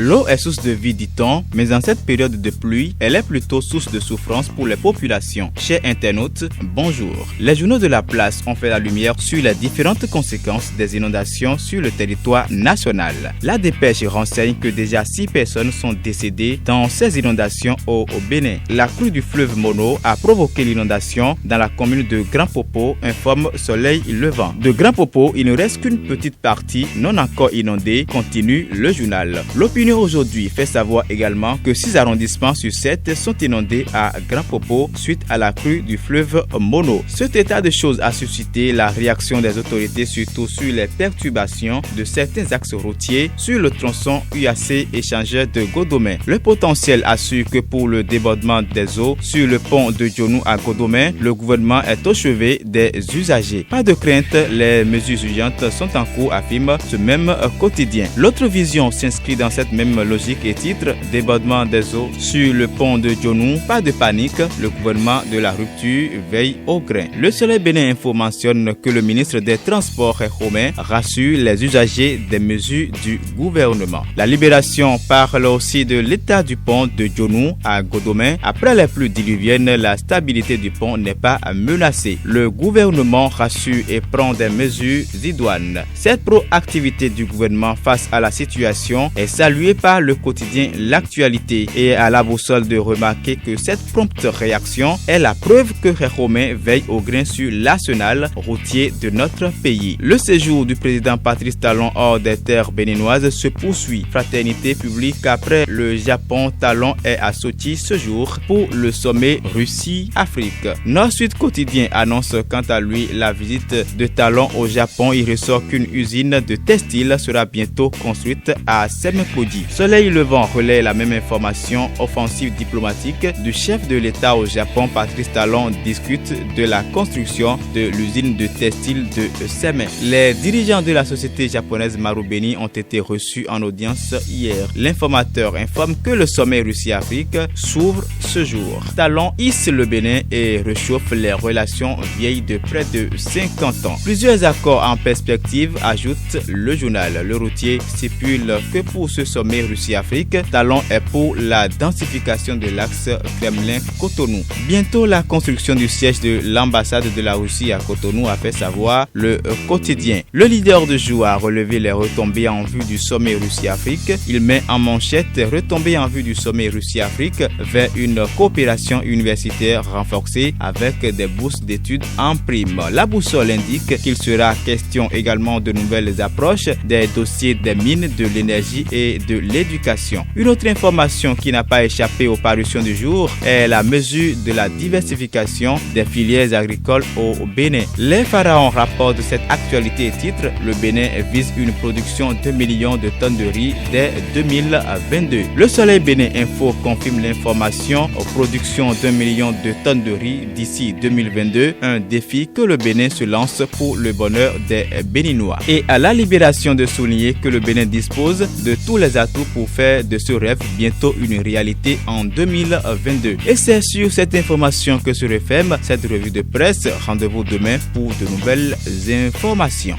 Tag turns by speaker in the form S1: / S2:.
S1: L'eau est source de vie, dit-on, mais en cette période de pluie, elle est plutôt source de souffrance pour les populations. Chers internautes, bonjour. Les journaux de la place ont fait la lumière sur les différentes conséquences des inondations sur le territoire national. La dépêche renseigne que déjà 6 personnes sont décédées dans ces inondations au Bénin. La crue du fleuve Mono a provoqué l'inondation dans la commune de Grand Popo, informe Soleil Levant. De Grand Popo, il ne reste qu'une petite partie non encore inondée, continue le journal. L'opinion aujourd'hui fait savoir également que 6 arrondissements sur 7 sont inondés à Grand Popo suite à la crue du fleuve Mono. Cet état de choses a suscité la réaction des autorités, surtout sur les perturbations de certains axes routiers sur le tronçon UAC échangeur de Godomè. Le potentiel assure que pour le débordement des eaux sur le pont de Djonou à Godomè, le gouvernement est au chevet des usagers. Pas de crainte, les mesures urgentes sont en cours, affirme ce même quotidien. L'autre vision s'inscrit dans cette même logique et titre « Débordement des eaux sur le pont de Djonou, pas de panique, le gouvernement de la rupture veille au grain ». Le Soleil Bénin Info mentionne que le ministre des Transports Romain rassure les usagers des mesures du gouvernement. La Libération parle aussi de l'état du pont de Djonou à Godomè. Après les pluies diluviennes, la stabilité du pont n'est pas menacée. Le gouvernement rassure et prend des mesures idoines. Cette proactivité du gouvernement face à la situation est saluée par le quotidien L'actualité et à la boussole de remarquer que cette prompte réaction est la preuve que Romain veille au grain sur l'arsenal routier de notre pays. Le séjour du président Patrice Talon hors des terres béninoises se poursuit. Fraternité publique après le Japon, Talon est à Sochi ce jour pour le sommet Russie-Afrique. Nord-Sud Quotidien annonce quant à lui la visite de Talon au Japon. Il ressort qu'une usine de textile sera bientôt construite à Semekodi. Soleil Levant relaie la même information. Offensive diplomatique du chef de l'État au Japon, Patrice Talon discute de la construction de l'usine de textile de Seme. Les dirigeants de la société japonaise Marubeni ont été reçus en audience hier. L'informateur informe que le sommet Russie-Afrique s'ouvre ce jour. Talon hisse le Bénin et réchauffe les relations vieilles de près de 50 ans. Plusieurs accords en perspective, ajoute le journal. Le routier stipule que pour ce sommet Russie-Afrique, Talon est pour la densification de l'axe Kremlin-Cotonou. Bientôt la construction du siège de l'ambassade de la Russie à Cotonou, a fait savoir le quotidien. Le leader de jour a relevé les retombées en vue du sommet Russie-Afrique. Il met en manchette retombées en vue du sommet Russie-Afrique vers une coopération universitaire renforcée avec des bourses d'études en prime. La boussole indique qu'il sera question également de nouvelles approches des dossiers des mines, de l'énergie et de l'éducation. Une autre information qui n'a pas échappé aux parutions du jour est la mesure de la diversification des filières agricoles au Bénin. Les pharaons rapportent cette actualité et titre « Le Bénin vise une production de 2 millions de tonnes de riz dès 2022 ». Le Soleil Bénin Info confirme l'information « Production d'1 million de tonnes de riz d'ici 2022 », un défi que le Bénin se lance pour le bonheur des Béninois. Et à la Libération de souligner que le Bénin dispose de tous les atouts pour faire de ce rêve bientôt une réalité en 2022. Et c'est sur cette information que se referme cette revue de presse. Rendez-vous demain pour de nouvelles informations.